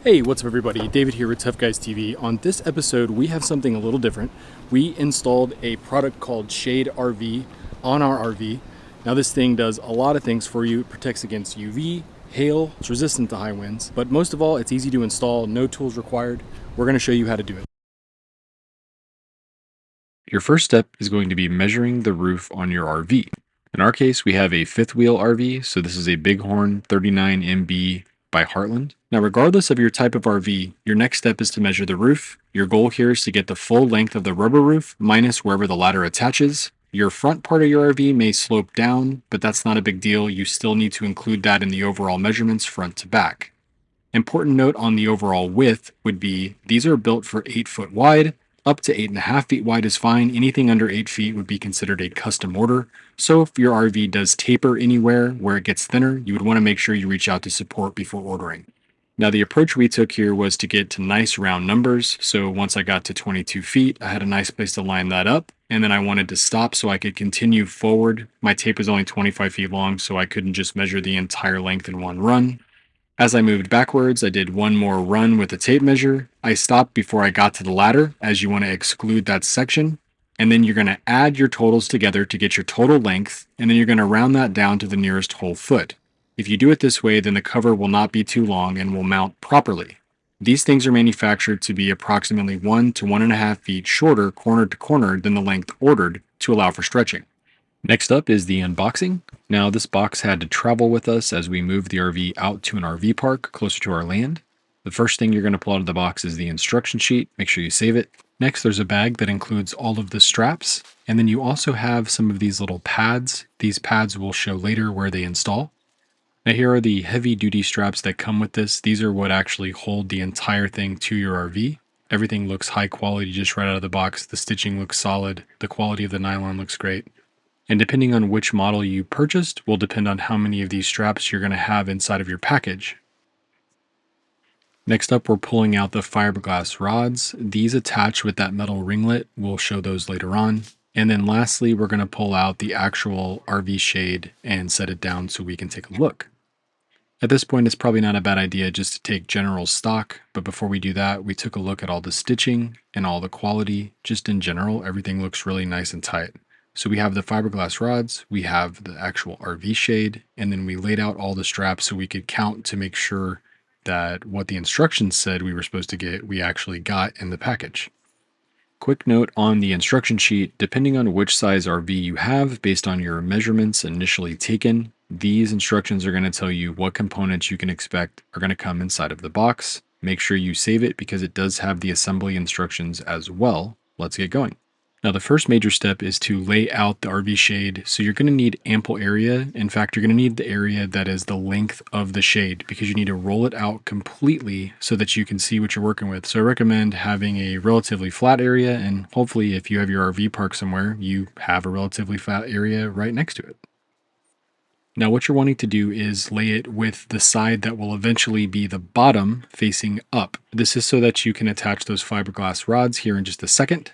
Hey, what's up everybody? David here with Tough Guys TV. On this episode, we have something a little different. We installed a product called Shade RV on our RV. Now this thing does a lot of things for you. It protects against UV, hail, it's resistant to high winds, but most of all, it's easy to install, no tools required. We're gonna show you how to do it. Your first step is going to be measuring the roof on your RV. In our case, we have a fifth wheel RV, so this is a Bighorn 39 MB by Heartland. Now, regardless of your type of RV, your next step is to measure the roof. Your goal here is to get the full length of the rubber roof minus wherever the ladder attaches. Your front part of your RV may slope down, but that's not a big deal. You still need to include that in the overall measurements front to back. Important note on the overall width would be these are built for 8 foot wide. Up to 8.5 feet wide is fine. Anything under 8 feet would be considered a custom order. So if your RV does taper anywhere where it gets thinner, you would want to make sure you reach out to support before ordering. Now, the approach we took here was to get to nice round numbers. So once I got to 22 feet, I had a nice place to line that up. And then I wanted to stop so I could continue forward. My tape was only 25 feet long, so I couldn't just measure the entire length in one run. As I moved backwards, I did one more run with the tape measure. I stopped before I got to the ladder, as you want to exclude that section. And then you're going to add your totals together to get your total length, and then you're going to round that down to the nearest whole foot. If you do it this way, then the cover will not be too long and will mount properly. These things are manufactured to be approximately 1 to 1.5 feet shorter corner to corner than the length ordered to allow for stretching. Next up is the unboxing. Now this box had to travel with us as we moved the RV out to an RV park closer to our land. The first thing you're going to pull out of the box is the instruction sheet. Make sure you save it. Next, there's a bag that includes all of the straps. And then you also have some of these little pads. These pads will show later where they install. Now here are the heavy duty straps that come with this. These are what actually hold the entire thing to your RV. Everything looks high quality just right out of the box. The stitching looks solid. The quality of the nylon looks great. And depending on which model you purchased will depend on how many of these straps you're going to have inside of your package. Next up, we're pulling out the fiberglass rods. These attach with that metal ringlet. We'll show those later on. And then lastly, we're going to pull out the actual RV shade and set it down so we can take a look. At this point, it's probably not a bad idea just to take general stock, but before we do that, we took a look at all the stitching and all the quality. Just in general, everything looks really nice and tight. So we have the fiberglass rods, we have the actual RV shade, and then we laid out all the straps so we could count to make sure that what the instructions said we were supposed to get, we actually got in the package. Quick note on the instruction sheet, depending on which size RV you have based on your measurements initially taken, these instructions are going to tell you what components you can expect are going to come inside of the box. Make sure you save it because it does have the assembly instructions as well. Let's get going. Now, the first major step is to lay out the RV shade. So you're going to need ample area. In fact, you're going to need the area that is the length of the shade because you need to roll it out completely so that you can see what you're working with. So I recommend having a relatively flat area, and hopefully if you have your RV park somewhere, you have a relatively flat area right next to it. Now, what you're wanting to do is lay it with the side that will eventually be the bottom facing up. This is so that you can attach those fiberglass rods here in just a second.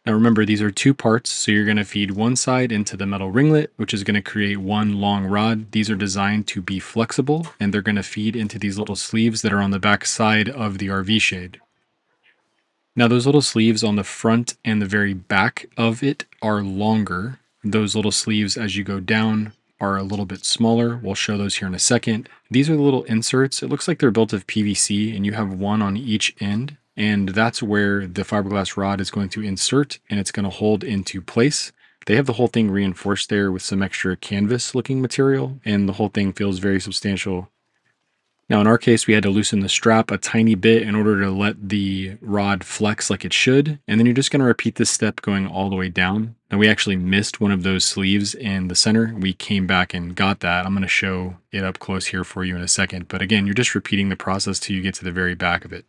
Now remember, these are two parts, so you're going to feed one side into the metal ringlet, which is going to create one long rod. These are designed to be flexible, and they're going to feed into these little sleeves that are on the back side of the RV shade. Now those little sleeves on the front and the very back of it are longer. Those little sleeves as you go down are a little bit smaller. We'll show those here in a second. These are the little inserts. It looks like they're built of PVC, and you have one on each end. And that's where the fiberglass rod is going to insert and it's going to hold into place. They have the whole thing reinforced there with some extra canvas looking material, and the whole thing feels very substantial. Now in our case, we had to loosen the strap a tiny bit in order to let the rod flex like it should. And then you're just going to repeat this step going all the way down. Now we actually missed one of those sleeves in the center. We came back and got that. I'm going to show it up close here for you in a second. But again, you're just repeating the process till you get to the very back of it.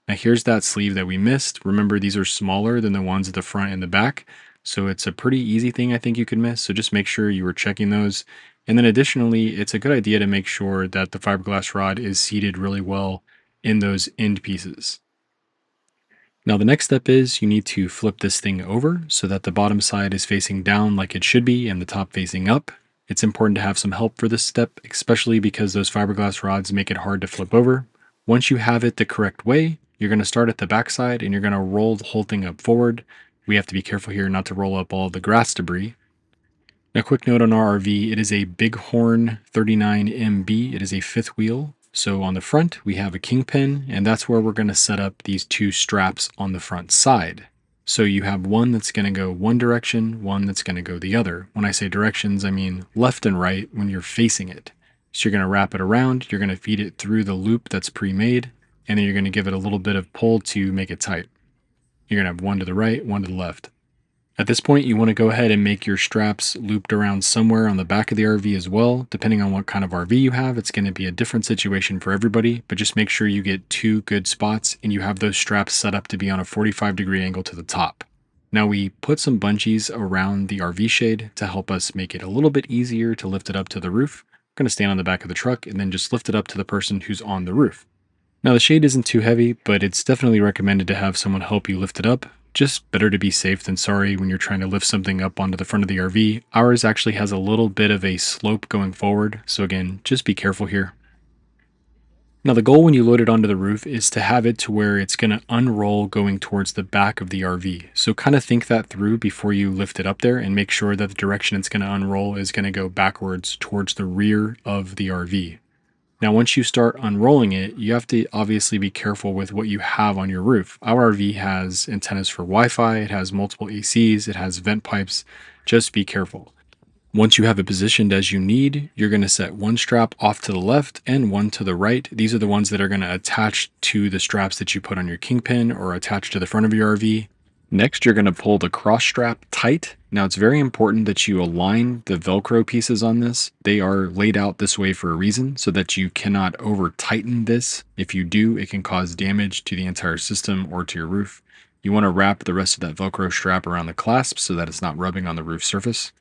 Now here's that sleeve that we missed. Remember, these are smaller than the ones at the front and the back. So it's a pretty easy thing I think you can miss. So just make sure you were checking those. And then additionally, it's a good idea to make sure that the fiberglass rod is seated really well in those end pieces. Now the next step is you need to flip this thing over so that the bottom side is facing down like it should be and the top facing up. It's important to have some help for this step, especially because those fiberglass rods make it hard to flip over. Once you have it the correct way, you're going to start at the backside and you're going to roll the whole thing up forward. We have to be careful here not to roll up all the grass debris. A quick note on our RV, it is a Bighorn 39MB. It is a fifth wheel. So on the front, we have a kingpin, and that's where we're going to set up these two straps on the front side. So you have one that's going to go one direction, one that's going to go the other. When I say directions, I mean left and right when you're facing it. So you're going to wrap it around, you're going to feed it through the loop that's pre-made, and then you're going to give it a little bit of pull to make it tight. You're going to have one to the right, one to the left. At this point, you want to go ahead and make your straps looped around somewhere on the back of the RV as well. Depending on what kind of RV you have, it's going to be a different situation for everybody, but just make sure you get two good spots and you have those straps set up to be on a 45-degree angle to the top. Now we put some bungees around the RV shade to help us make it a little bit easier to lift it up to the roof. We're going to stand on the back of the truck and then just lift it up to the person who's on the roof. Now the shade isn't too heavy, but it's definitely recommended to have someone help you lift it up. Just better to be safe than sorry when you're trying to lift something up onto the front of the RV. Ours actually has a little bit of a slope going forward, so again, just be careful here. Now the goal when you load it onto the roof is to have it to where it's going to unroll going towards the back of the RV. So kind of think that through before you lift it up there and make sure that the direction it's going to unroll is going to go backwards towards the rear of the RV. Now, once you start unrolling it, you have to obviously be careful with what you have on your roof. Our RV has antennas for Wi-Fi, it has multiple ACs, it has vent pipes. Just be careful. Once you have it positioned as you need, you're going to set one strap off to the left and one to the right. These are the ones that are going to attach to the straps that you put on your kingpin or attach to the front of your RV. Next, you're going to pull the cross strap tight. Now, it's very important that you align the Velcro pieces on this. They are laid out this way for a reason so that you cannot over tighten this. If you do, it can cause damage to the entire system or to your roof. You want to wrap the rest of that Velcro strap around the clasp so that it's not rubbing on the roof surface.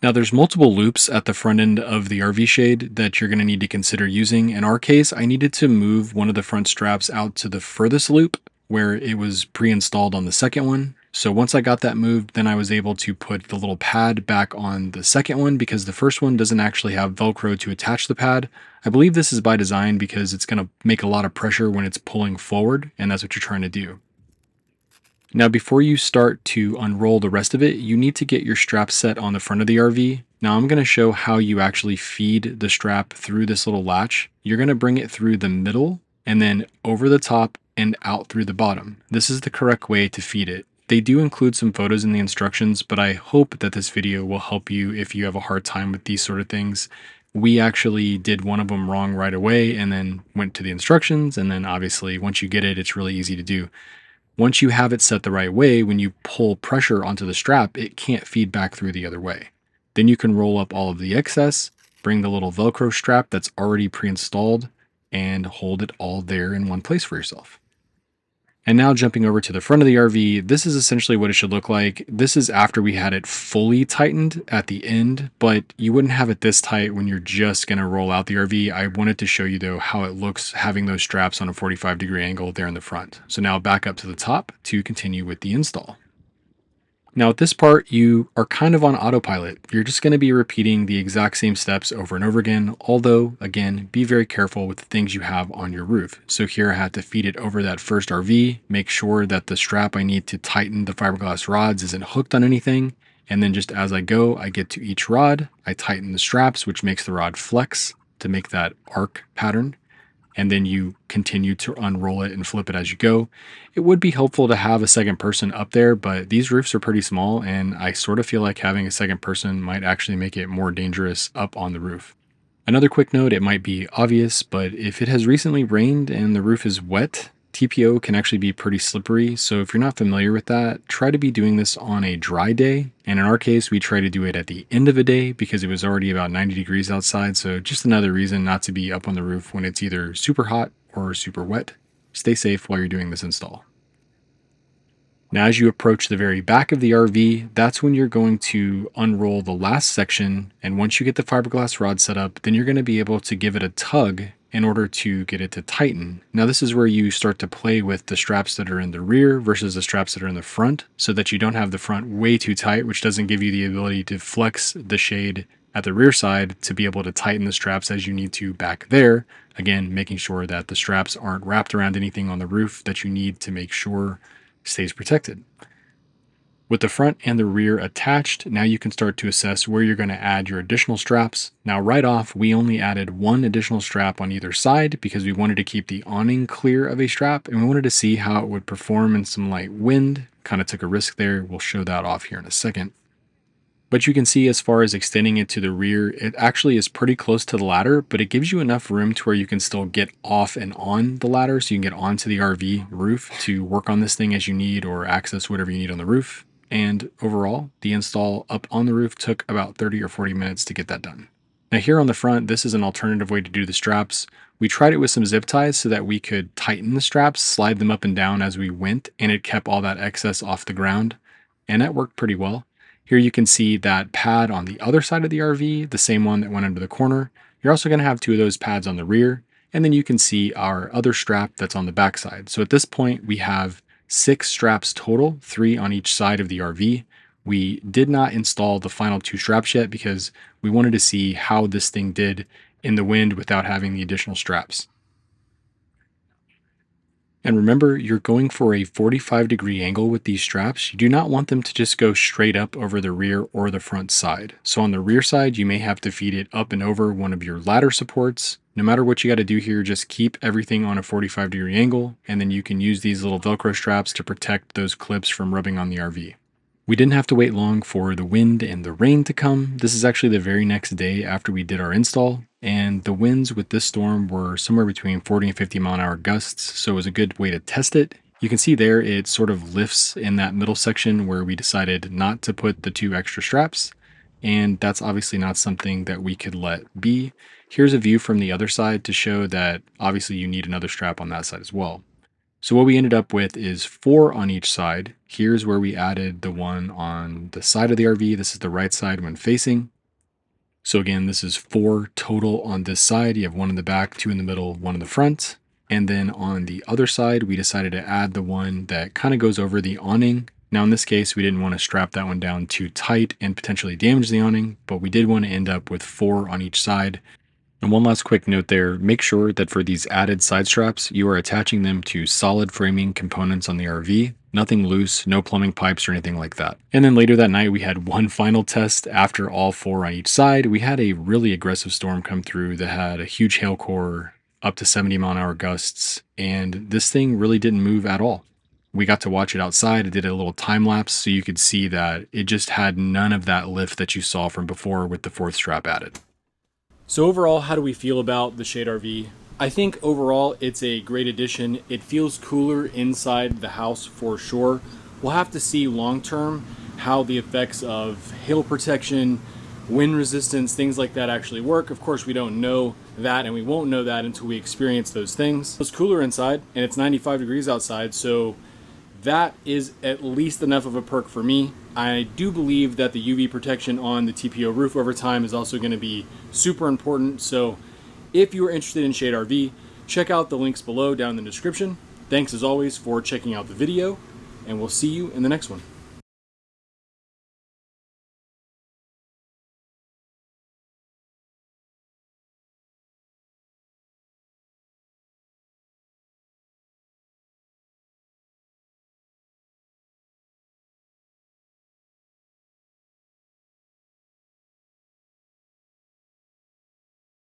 Now there's multiple loops at the front end of the RV shade that you're going to need to consider using. In our case, I needed to move one of the front straps out to the furthest loop where it was pre-installed on the second one. So once I got that moved, then I was able to put the little pad back on the second one because the first one doesn't actually have Velcro to attach the pad. I believe this is by design because it's going to make a lot of pressure when it's pulling forward, and that's what you're trying to do. Now, before you start to unroll the rest of it, you need to get your strap set on the front of the RV. Now, I'm going to show how you actually feed the strap through this little latch. You're going to bring it through the middle and then over the top and out through the bottom. This is the correct way to feed it. They do include some photos in the instructions, but I hope that this video will help you if you have a hard time with these sort of things. We actually did one of them wrong right away and then went to the instructions. And then obviously once you get it, it's really easy to do. Once you have it set the right way, when you pull pressure onto the strap, it can't feed back through the other way. Then you can roll up all of the excess, bring the little Velcro strap that's already pre-installed, and hold it all there in one place for yourself. And now jumping over to the front of the RV, this is essentially what it should look like. This is after we had it fully tightened at the end, but you wouldn't have it this tight when you're just going to roll out the RV. I wanted to show you though how it looks having those straps on a 45-degree angle there in the front. So now back up to the top to continue with the install. Now at this part, you are kind of on autopilot. You're just going to be repeating the exact same steps over and over again, although again, be very careful with the things you have on your roof. So here I had to feed it over that first RV, make sure that the strap I need to tighten the fiberglass rods isn't hooked on anything. And then just as I go, I get to each rod, I tighten the straps, which makes the rod flex to make that arc pattern. And then you continue to unroll it and flip it as you go. It would be helpful to have a second person up there, but these roofs are pretty small, and I sort of feel like having a second person might actually make it more dangerous up on the roof. Another quick note, it might be obvious, but if it has recently rained and the roof is wet, TPO can actually be pretty slippery. So if you're not familiar with that, try to be doing this on a dry day. And in our case, we try to do it at the end of a day because it was already about 90 degrees outside. So just another reason not to be up on the roof when it's either super hot or super wet. Stay safe while you're doing this install. Now, as you approach the very back of the RV, that's when you're going to unroll the last section. And once you get the fiberglass rod set up, then you're going to be able to give it a tug in order to get it to tighten. Now, this is where you start to play with the straps that are in the rear versus the straps that are in the front so that you don't have the front way too tight, which doesn't give you the ability to flex the shade at the rear side to be able to tighten the straps as you need to back there. Again, making sure that the straps aren't wrapped around anything on the roof that you need to make sure stays protected. With the front and the rear attached, now you can start to assess where you're going to add your additional straps. Now, right off, we only added one additional strap on either side because we wanted to keep the awning clear of a strap and we wanted to see how it would perform in some light wind. Kind of took a risk there. We'll show that off here in a second. But you can see as far as extending it to the rear, it actually is pretty close to the ladder, but it gives you enough room to where you can still get off and on the ladder so you can get onto the RV roof to work on this thing as you need or access whatever you need on the roof. And overall, the install up on the roof took about 30 or 40 minutes to get that done. Now here on the front, this is an alternative way to do the straps. We tried it with some zip ties so that we could tighten the straps, slide them up and down as we went, and it kept all that excess off the ground. And that worked pretty well. Here you can see that pad on the other side of the RV, the same one that went under the corner. You're also going to have two of those pads on the rear. And then you can see our other strap that's on the back side. So at this point, we have 6 straps total, 3 on each side of the RV. We did not install the final 2 straps yet because we wanted to see how this thing did in the wind without having the additional straps. And remember, you're going for a 45-degree angle with these straps. You do not want them to just go straight up over the rear or the front side. So on the rear side, you may have to feed it up and over one of your ladder supports. No matter what you got to do here, just keep everything on a 45-degree angle, and then you can use these little Velcro straps to protect those clips from rubbing on the RV. We didn't have to wait long for the wind and the rain to come. This is actually the very next day after we did our install, and the winds with this storm were somewhere between 40 and 50 mile an hour gusts, so it was a good way to test it. You can see there it sort of lifts in that middle section where we decided not to put the 2 extra straps, and that's obviously not something that we could let be. Here's a view from the other side to show that obviously you need another strap on that side as well. So what we ended up with is 4 on each side. Here's where we added the one on the side of the RV. This is the right side when facing. So again, this is 4 total on this side. You have 1 in the back, 2 in the middle, 1 in the front. And then on the other side, we decided to add the one that kind of goes over the awning. Now in this case, we didn't want to strap that one down too tight and potentially damage the awning, but we did want to end up with 4 on each side. And one last quick note there, make sure that for these added side straps, you are attaching them to solid framing components on the RV, nothing loose, no plumbing pipes or anything like that. And then later that night, we had one final test after all 4 on each side. We had a really aggressive storm come through that had a huge hail core, up to 70 mile an hour gusts, and this thing really didn't move at all. We got to watch it outside. I did a little time lapse so you could see that it just had none of that lift that you saw from before with the 4th strap added. So overall, how do we feel about the Shade RV? I think overall it's a great addition. It feels cooler inside the house for sure. We'll have to see long term how the effects of hail protection, wind resistance, things like that actually work. Of course, we don't know that, and we won't know that until we experience those things. It's cooler inside and it's 95 degrees outside, so that is at least enough of a perk for me. I do believe that the UV protection on the TPO roof over time is also going to be super important. So if you are interested in Shade RV, check out the links below down in the description. Thanks as always for checking out the video, and we'll see you in the next one.